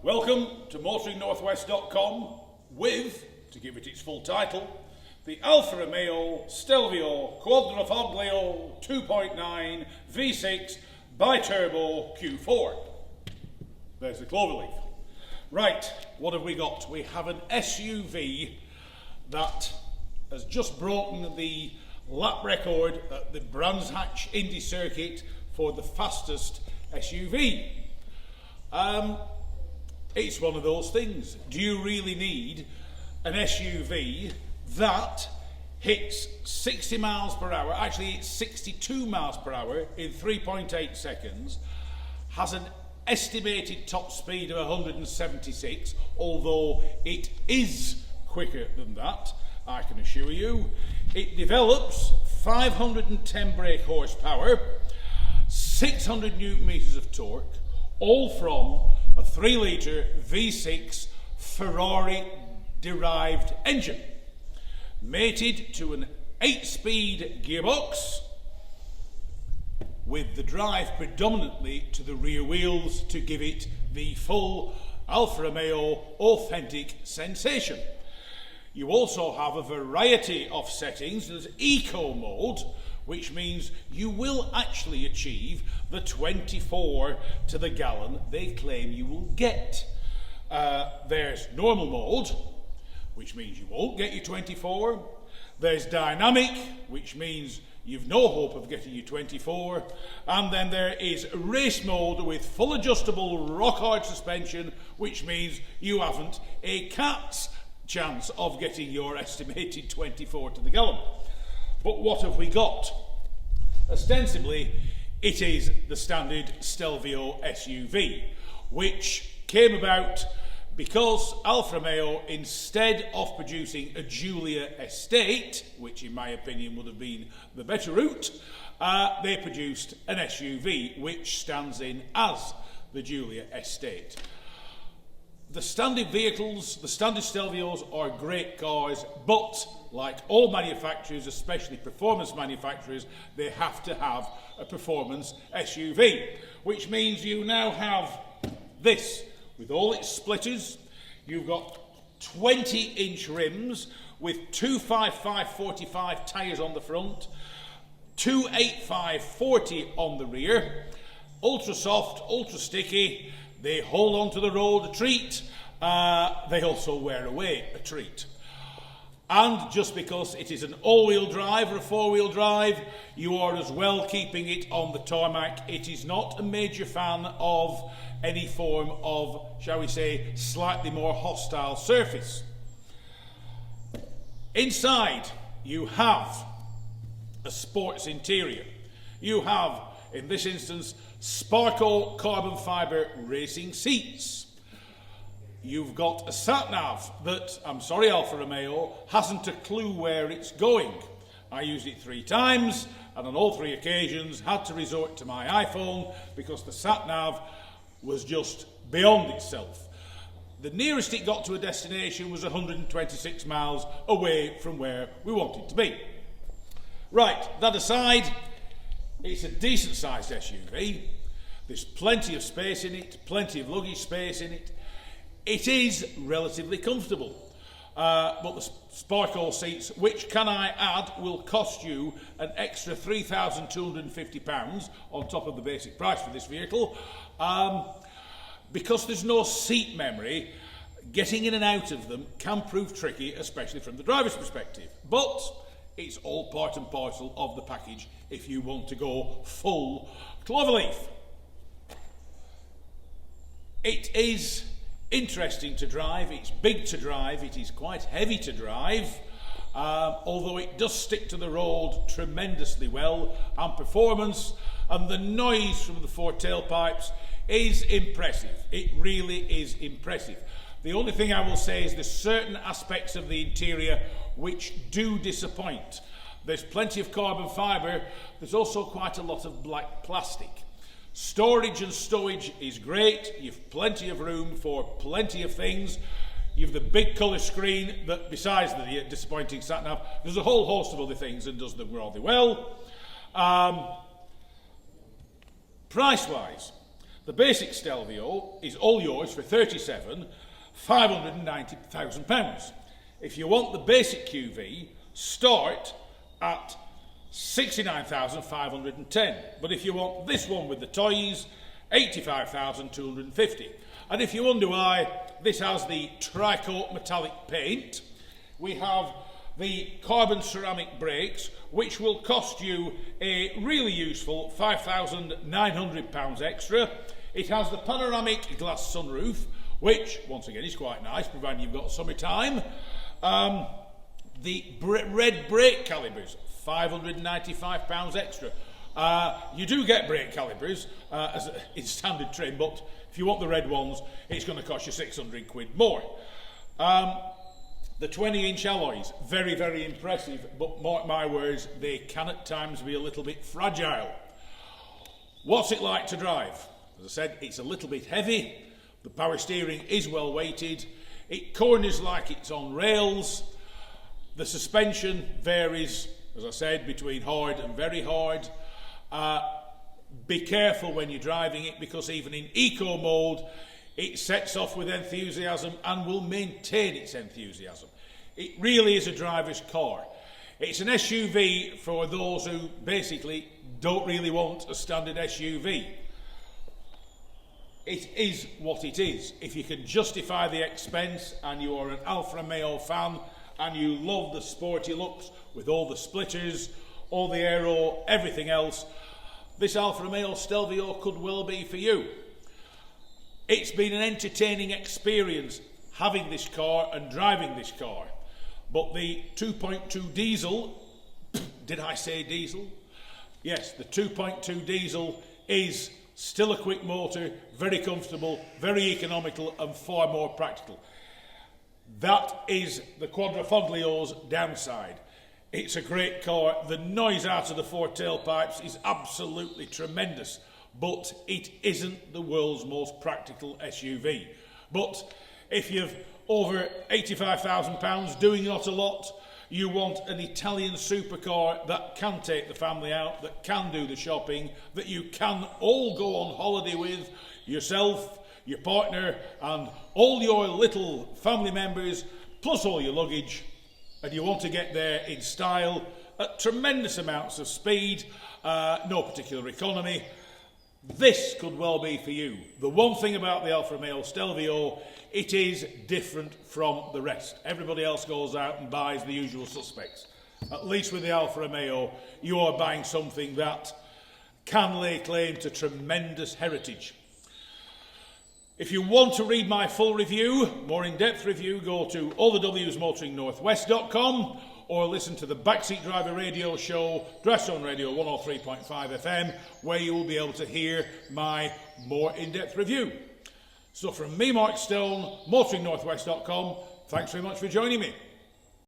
Welcome to motoringnorthwest.com with, to give it its full title, the Alfa Romeo Stelvio Quadrifoglio 2.9 V6 bi-turbo Q4. There's the cloverleaf. Right, what have we got? We have an SUV that has just broken the lap record at the Brands Hatch Indy circuit for the fastest SUV. It's one of those things. Do you really need an SUV that hits 60 miles per hour, actually it's 62 miles per hour in 3.8 seconds, has an estimated top speed of 176, although it is quicker than that, I can assure you. It develops 510 brake horsepower, 600 newton meters of torque, all from a 3-litre V6 Ferrari-derived engine, mated to an 8-speed gearbox, with the drive predominantly to the rear wheels to give it the full Alfa Romeo authentic sensation. You also have a variety of settings. There's eco mode, which means you will actually achieve the 24 to the gallon they claim you will get. There's normal mode, which means you won't get your 24. There's dynamic, which means you've no hope of getting your 24. And then there is race mode with full adjustable rock-hard suspension, which means you haven't a cat's chance of getting your estimated 24 to the gallon. But what have we got? Ostensibly, it is the standard Stelvio SUV, which came about because Alfa Romeo, instead of producing a Giulia estate, which in my opinion would have been the better route, they produced an SUV which stands in as the Giulia estate. The standard vehicles, the standard Stelvios, are great cars, but like all manufacturers, especially performance manufacturers, they have to have a performance SUV, which means you now have this with all its splitters. You've got 20-inch rims with 255/45 tyres on the front, 285/40 on the rear, ultra soft, ultra sticky. They hold on to the road a treat. They also wear away a treat. And just because it is an all-wheel drive or a four-wheel drive, you are as well keeping it on the tarmac. It is not a major fan of any form of, shall we say, slightly more hostile surface. Inside, you have a sports interior. You have, in this instance, Sparco carbon fibre racing seats. You've got a sat-nav that, I'm sorry Alfa Romeo, hasn't a clue where it's going. I used it 3 times, and on all 3 occasions had to resort to my iPhone because the sat-nav was just beyond itself. The nearest it got to a destination was 126 miles away from where we wanted to be. Right, that aside, it's a decent-sized SUV. There's plenty of space in it, plenty of luggage space in it. It is relatively comfortable, but the Sparco seats, which, can I add, will cost you an extra £3,250 on top of the basic price for this vehicle. Because there's no seat memory, getting in and out of them can prove tricky, especially from the driver's perspective. But it's all part and parcel of the package if you want to go full cloverleaf. It is interesting to drive, it's big to drive, it is quite heavy to drive, although it does stick to the road tremendously well, and performance and the noise from the 4 tailpipes is impressive. It really is impressive. The only thing I will say is there's certain aspects of the interior which do disappoint. There's plenty of carbon fibre, there's also quite a lot of black plastic. Storage and stowage is great. You've plenty of room for plenty of things. You've the big colour screen that, besides the disappointing sat-nav, there's a whole host of other things and does them rather well. Price-wise, The basic Stelvio is all yours for £37,590,000. If you want the basic QV, start at 69,510. But if you want this one with the toys, 85,250. And if you wonder why this has the tricoat metallic paint, we have the carbon ceramic brakes, which will cost you a really useful £5,900 extra. It has the panoramic glass sunroof, which, once again, is quite nice, providing you've got summertime. The red brake calibers, £595 extra. You do get brake calibers in standard trim, but if you want the red ones, it's going to cost you 600 quid more. The 20-inch alloys, very, very impressive, but mark my words, they can at times be a little bit fragile. What's it like to drive? As I said, it's a little bit heavy. The power steering is well weighted. It corners like it's on rails. The suspension varies, as I said, between hard and very hard. Be careful when you're driving it, because even in eco mode, it sets off with enthusiasm and will maintain its enthusiasm. It really is a driver's car. It's an SUV for those who basically don't really want a standard SUV. It is what it is. If you can justify the expense and you are an Alfa Romeo fan and you love the sporty looks with all the splitters, all the aero, everything else, this Alfa Romeo Stelvio could well be for you. It's been an entertaining experience having this car and driving this car. But the 2.2 diesel, did I say diesel? Yes, the 2.2 diesel is still a quick motor, very comfortable, very economical and far more practical. That is the Quadrifoglio's downside. It's a great car. The noise out of the four tailpipes is absolutely tremendous, but it isn't the world's most practical SUV. But if you've over £85,000, doing not a lot, you want an Italian supercar that can take the family out, that can do the shopping, that you can all go on holiday with, yourself, your partner, and all your little family members, plus all your luggage, and you want to get there in style, at tremendous amounts of speed, no particular economy, this could well be for you. The one thing about the Alfa Romeo Stelvio, it is different from the rest. Everybody else goes out and buys the usual suspects. At least with the Alfa Romeo, you are buying something that can lay claim to tremendous heritage. If you want to read my full review, more in-depth review, go to allthewsmotoringnorthwest.com or listen to the Backseat Driver Radio Show, Dressstone Radio 103.5 FM, where you will be able to hear my more in-depth review. So from me, Mark Stone, motoringnorthwest.com, thanks very much for joining me.